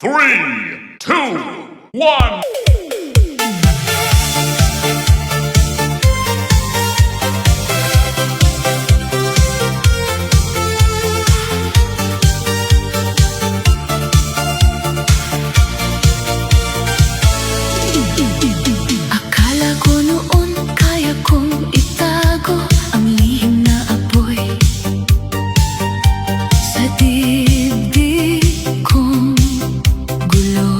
Three, two, one. Akala ko noon kaya kong itago ang lihim na apoy sa dibdib kong gulo.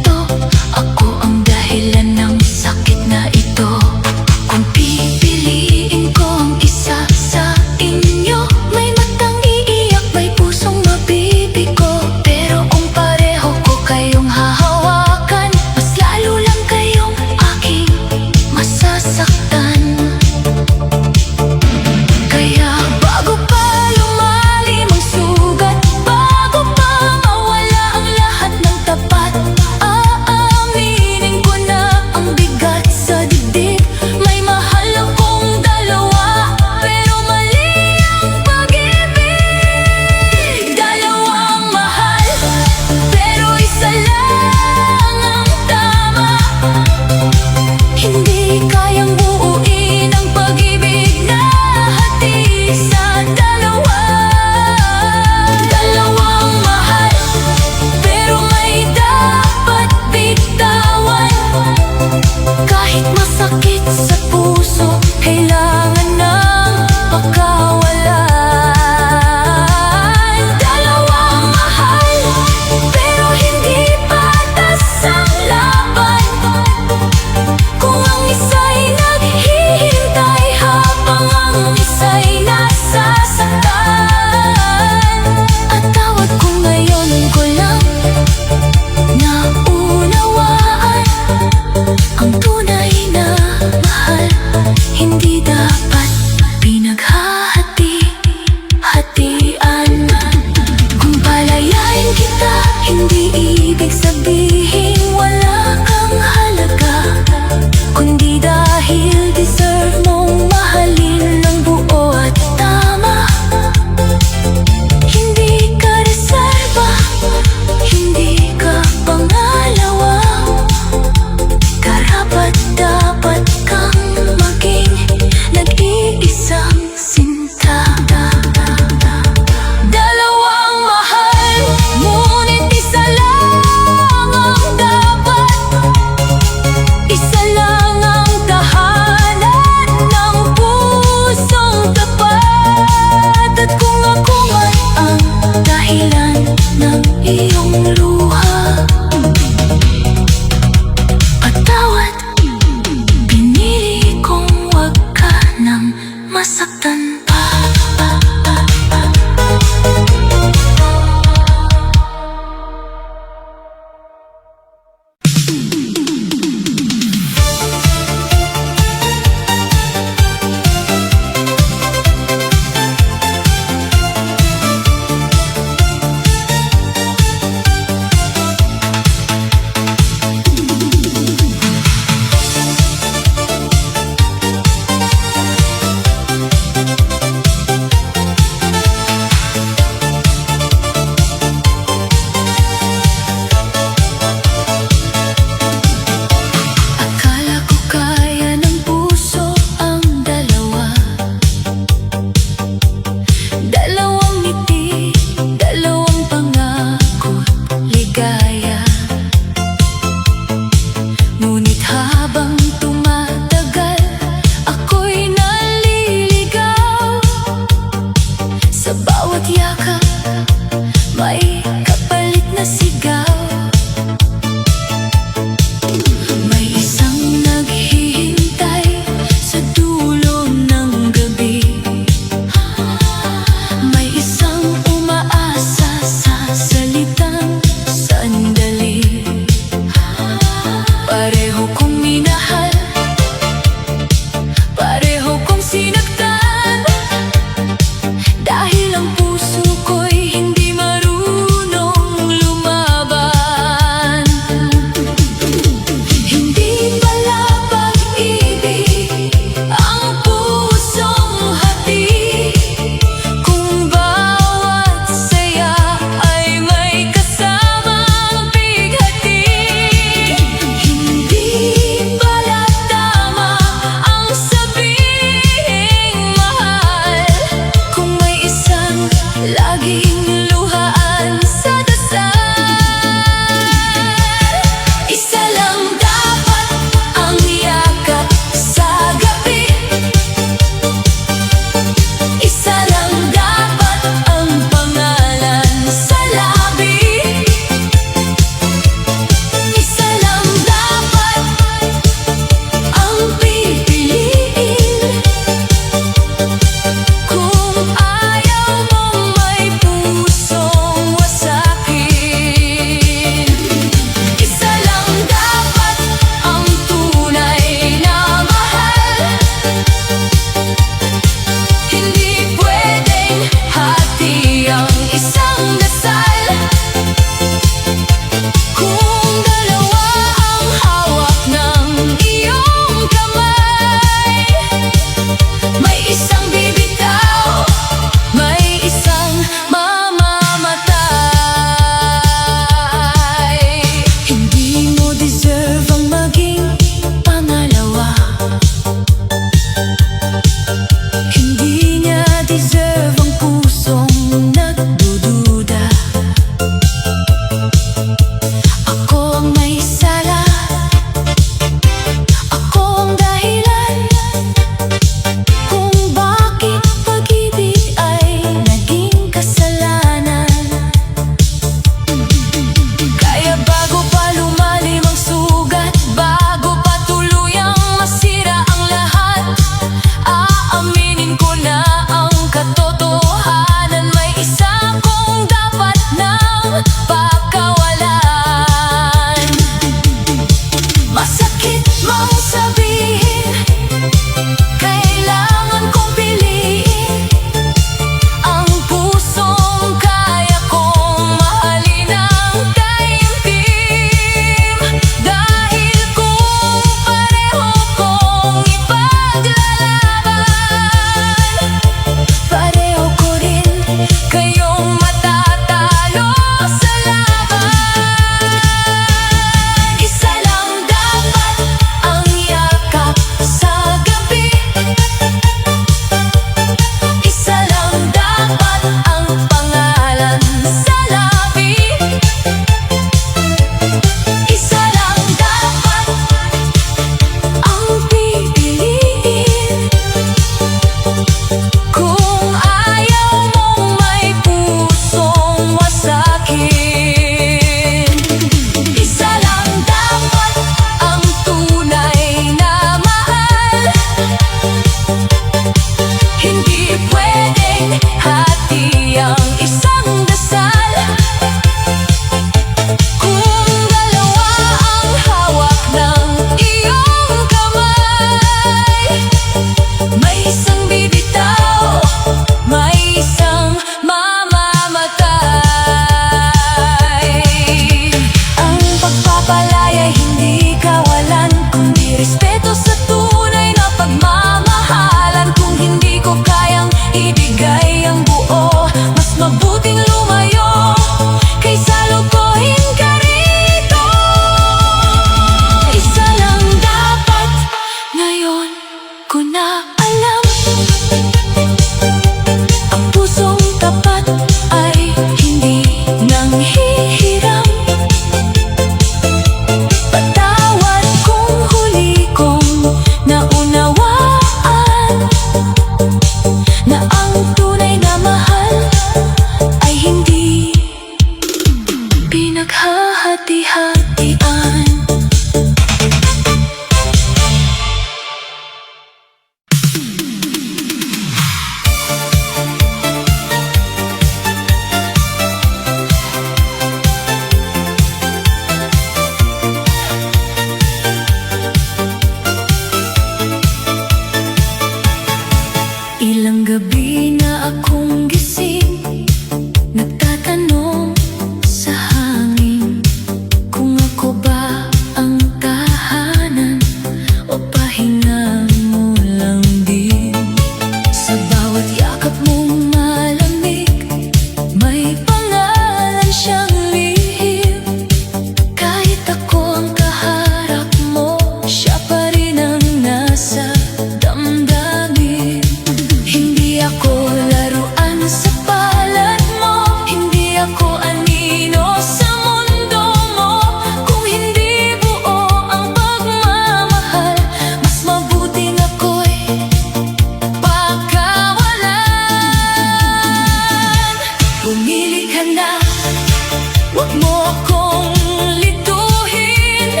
Huwag mo akong lituhin.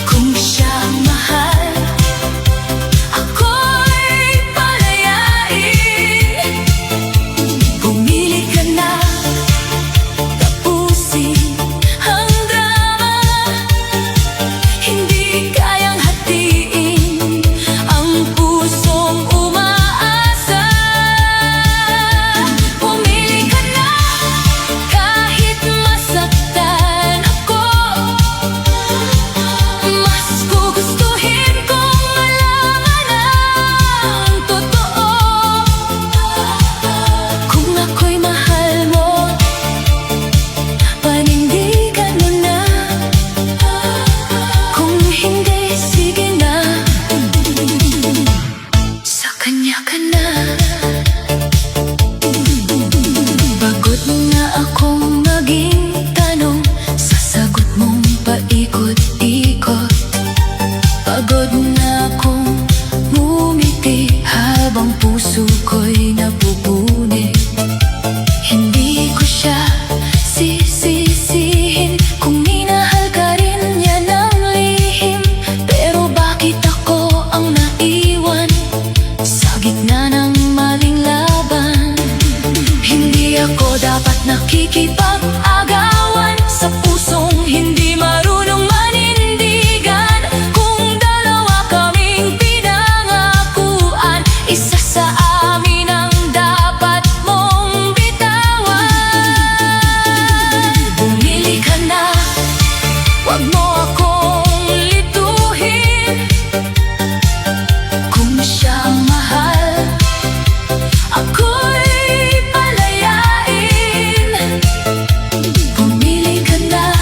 Kung siya ang mahal, ako'y palayain. Pumili ka na, tapusin ang drama. Hindi kayang hatiin ang pusong umaasa. Pumili ka na, kahit masaktan ako. Mas gugustuhin kong malaman ang totoo. Kung ako'y mahal mo, panindigan mo na. Kung hindi, sige na, sa kanya ka na. Pagod na akong maging tanong, sasagot mong paikot-ikot. Pagod na akong ngumiti habang puso ko'y nabubunit. Hindi ko siya sisisihin kung minahal ka rin niya ng lihim. Pero bakit ako ang naiwan sa gitna ng maling laban? Hindi ako dapat nakikipag-agawan sa pusong hindi marunong manindigan. Kung dalawa kaming pinangakuan, isa sa amin ang dapat mong bitawan. Bumili ka na, huwag mo akong lituhin. Kung siya ang mahal, ako'y palayain. Pumili ka na,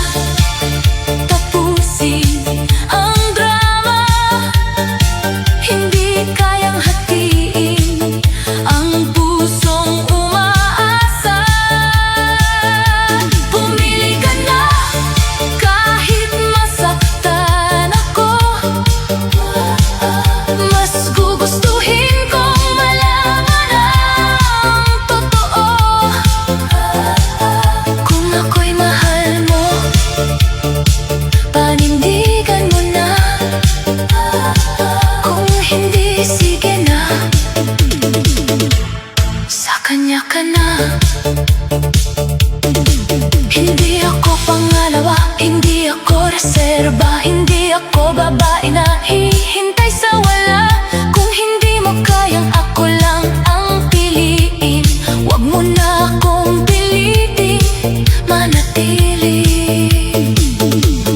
tapusin ang drama. Hindi kayang hatiin ang pusong umaasa. Pumili ka na, kahit masaktan ako. Mas gugustuhin kong malaman ang totoo. Kung ako'y mahal mo, panindigan mo na. Kung hindi, sige na, sa kanya ka na. Hindi ako pangalawa, hindi ako reserba, hindi ako babae na hihintay sa wala. Kung hindi mo kayang ako lang ang piliin, huwag mo na akong pilitin manatili.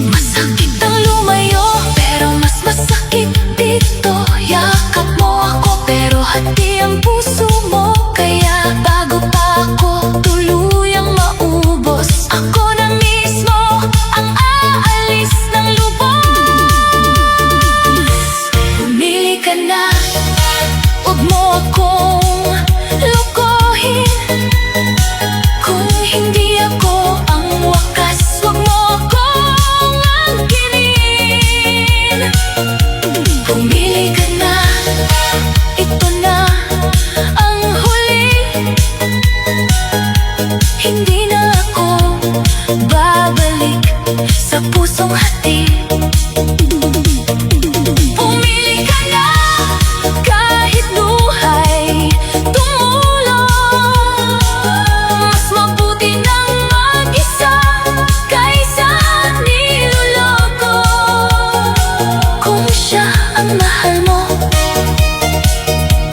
Masakit ang lumayo, pero mas masakit dito. Yakap mo ako, pero hati ang puso mo. Kaya bago pa ako tuluyang maubos, ako na mismo ang aalis ng lubos. Pumili ka na, huwag mo akong lukohin. Kung hindi ako ang wakas, huwag mo akong angkinin. Pumili ka na, ito na ang huli. Hindi na ako babalik sa pusong hati. Pumili ka na, kahit luhay tumulong. Mas mabuti nang mag-isa kaysa niloloko. Kung siya ang mahal mo,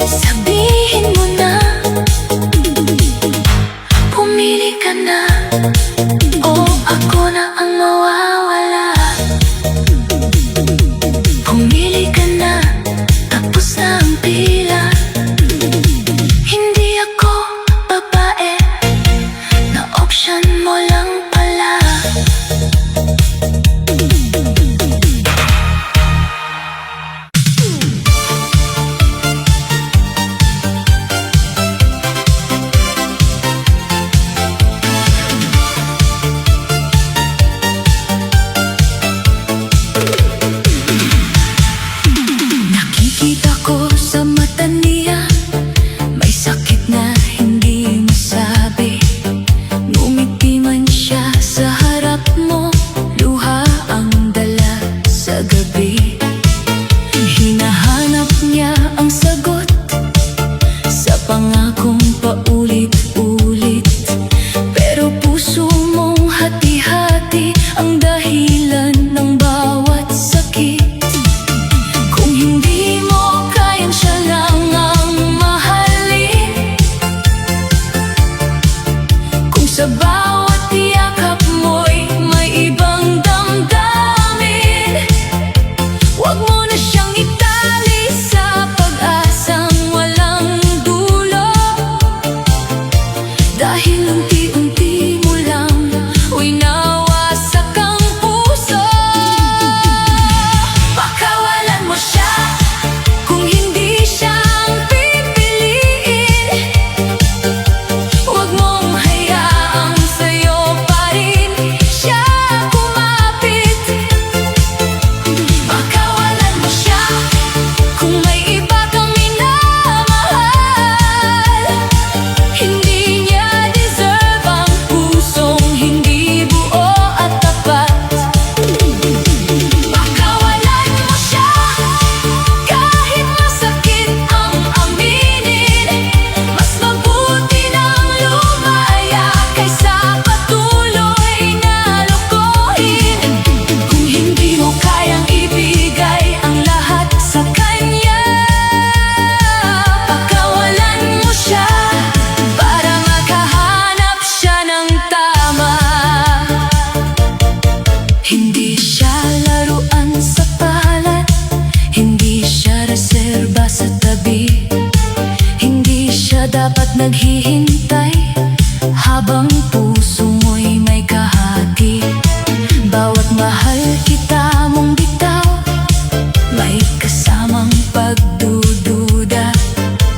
sabihin mo na. Pumili ka na, o ako na ang mawawala. Pumili ka na, tapos na ang pila. Hindi ako babae, na option mo lang pala. Sa bawat yakap mo'y may ibang damdamin. Huwag mo na siyang itali sa pag-asang walang dulo, dahil unti-unti mo lang winawasak ang puso. Pakawalan mo siya kung hindi siyang pipiliin. Huwag mong hayaang sa'yo pa rin siya kumapit. Pakawalan mo siya kung may iba kang minamahal. Hindi niya deserve ang pusong hindi buo at tapat. Pakawalan mo siya kahit masakit ang aminin. Mas mabuti nang lumaya kaysa patuloy na lokohin. Kung hindi mo kayang ibigay ang lahat sa kanya, pakawalan mo siya para makahanap siya ng tama. Hindi siya laruan sa palad, hindi siya reserba sa tabi. Hindi siya dapat naghihintay habang puso mo'y may kahati. Bawat mahal kita mong bitaw, may kasamang pagdududa.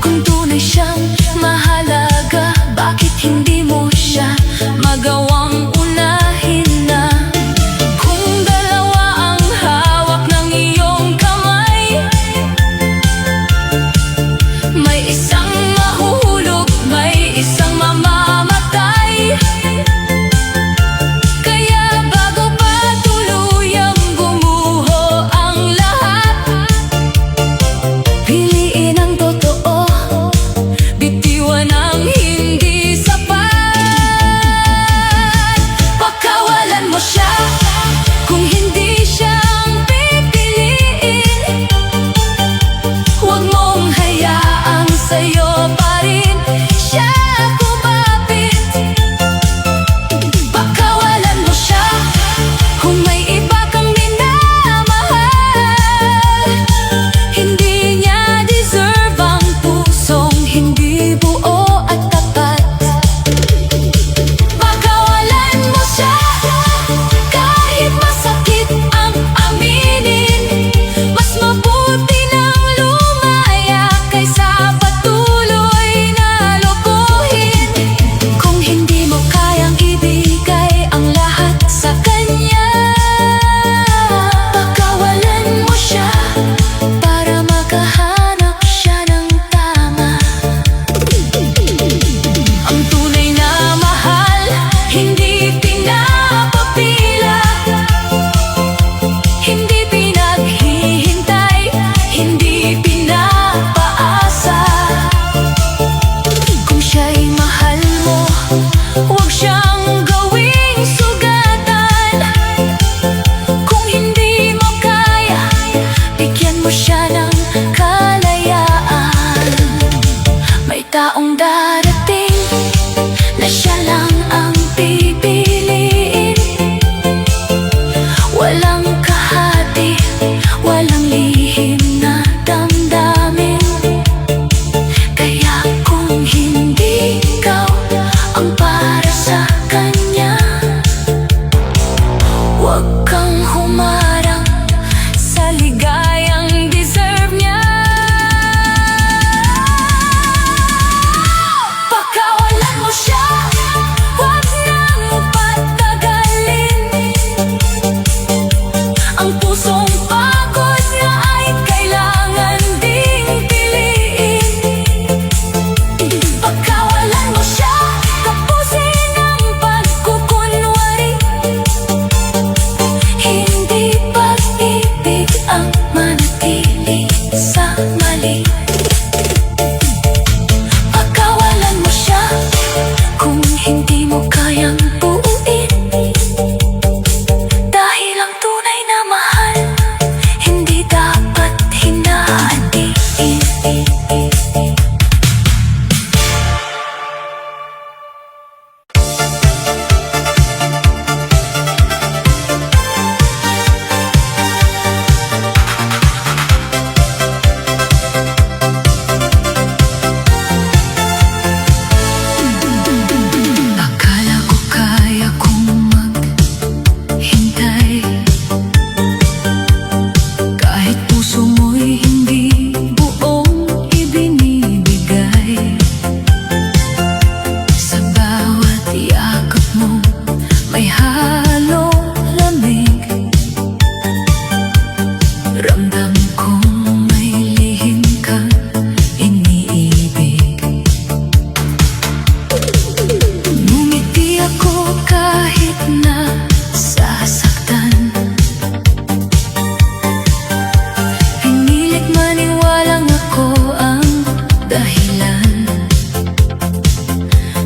Kung tunay siyang mahalaga, bakit hindi mo siya magawang unahin na? Kung dalawa ang hawak ng iyong kamay, may isang mahuhulog, may isang mamamatay. Kaya bago pa tuluyang bumuho ang lahat, piliin ang totoo, bitiwan ang hindi sapat. Pakawalan mo siya kung hindi siyang pipiliin. Huwag mong hayaang sa'yo pa rin siya kumapit. Pakawalan mo siya kung may iba kang minamahal. Hindi niya deserve ang pusong hindi buo at tapat. Pakawalan mo siya kahit masakit ang aminin. Mas mabuti nang lumaya kaysa patuloy na lokohin. Kung hindi mo kayang ibigay ang lahat sa kanya, pakawalan mo siya para makahanap siya ng tama. Ang tunay na mahal, hindi pinapapila, hindi pinaghihintay, hindi pinapaasa. Kung siya'y mahal mo, huwag siyang gawing sugatan. Kung hindi mo kaya, bigyan mo siya ng kalayaan. May taong darating na siya lang ang pipiliin. Walang kahati, walang lihim na damdamin. Kaya kung hindi ikaw ang para sa kanya, huwag kang humarang sa ligayang deserve niya. Pakawalan mo siya, huwag nang patagalin. Ang pusong pagod na ay kailangan ding piliin. Pakawalan mo siya, tapusin ang pagkukunwari. Hindi pag-ibig ang manatili sa mali. Pakawalan mo siya kung hindi mo kayang buuin. Dahil ang tunay na mahal, hindi dapat hinahatiin. mo may halong lamig. Ramdam kong may lihim kang iniibig. Ngumiti ako kahit na sasaktan. Pinilit maniwalang ako ang dahilan.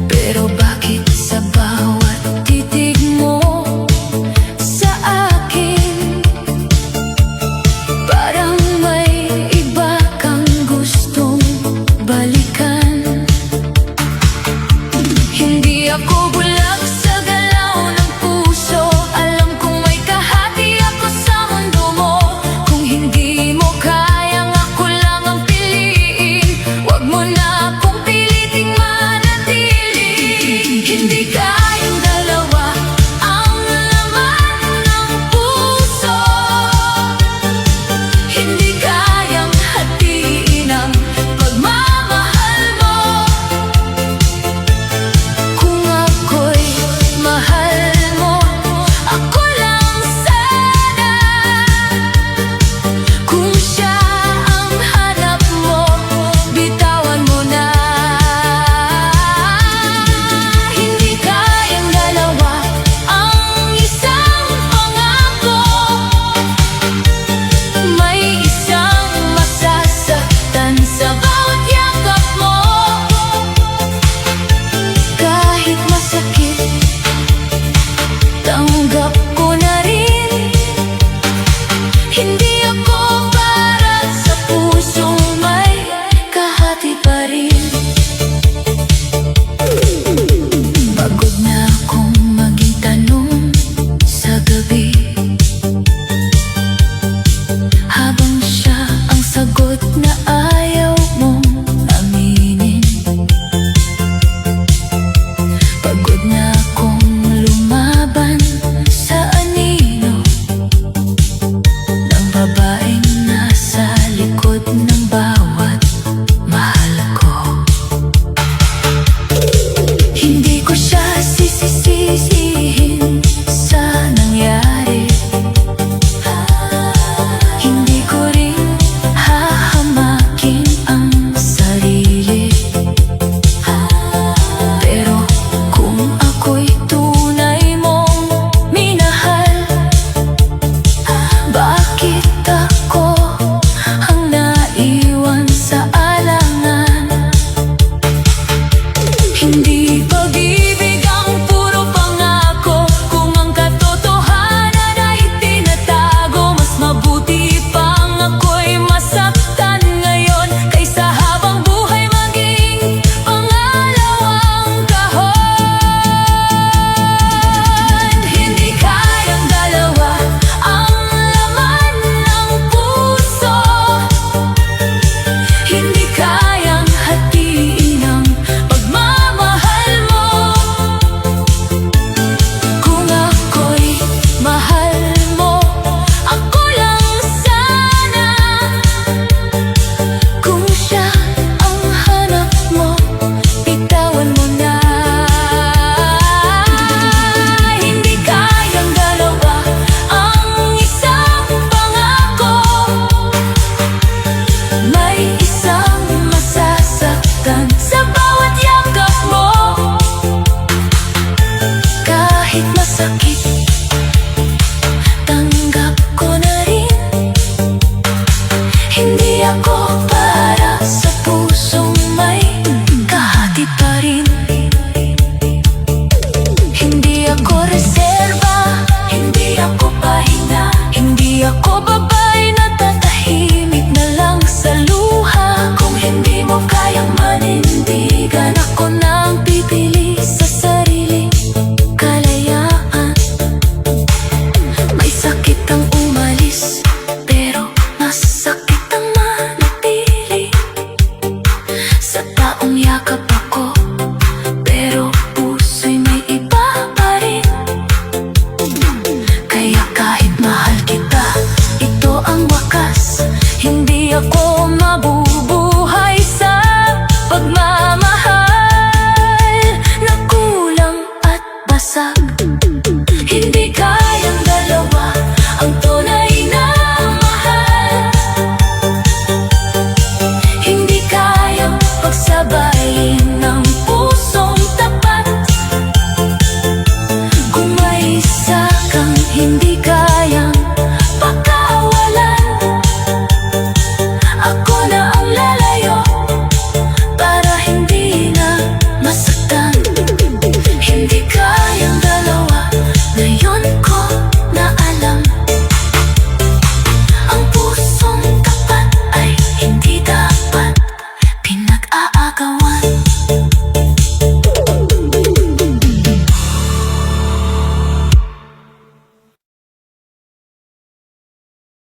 Pero bakit sa bawat titig mo pag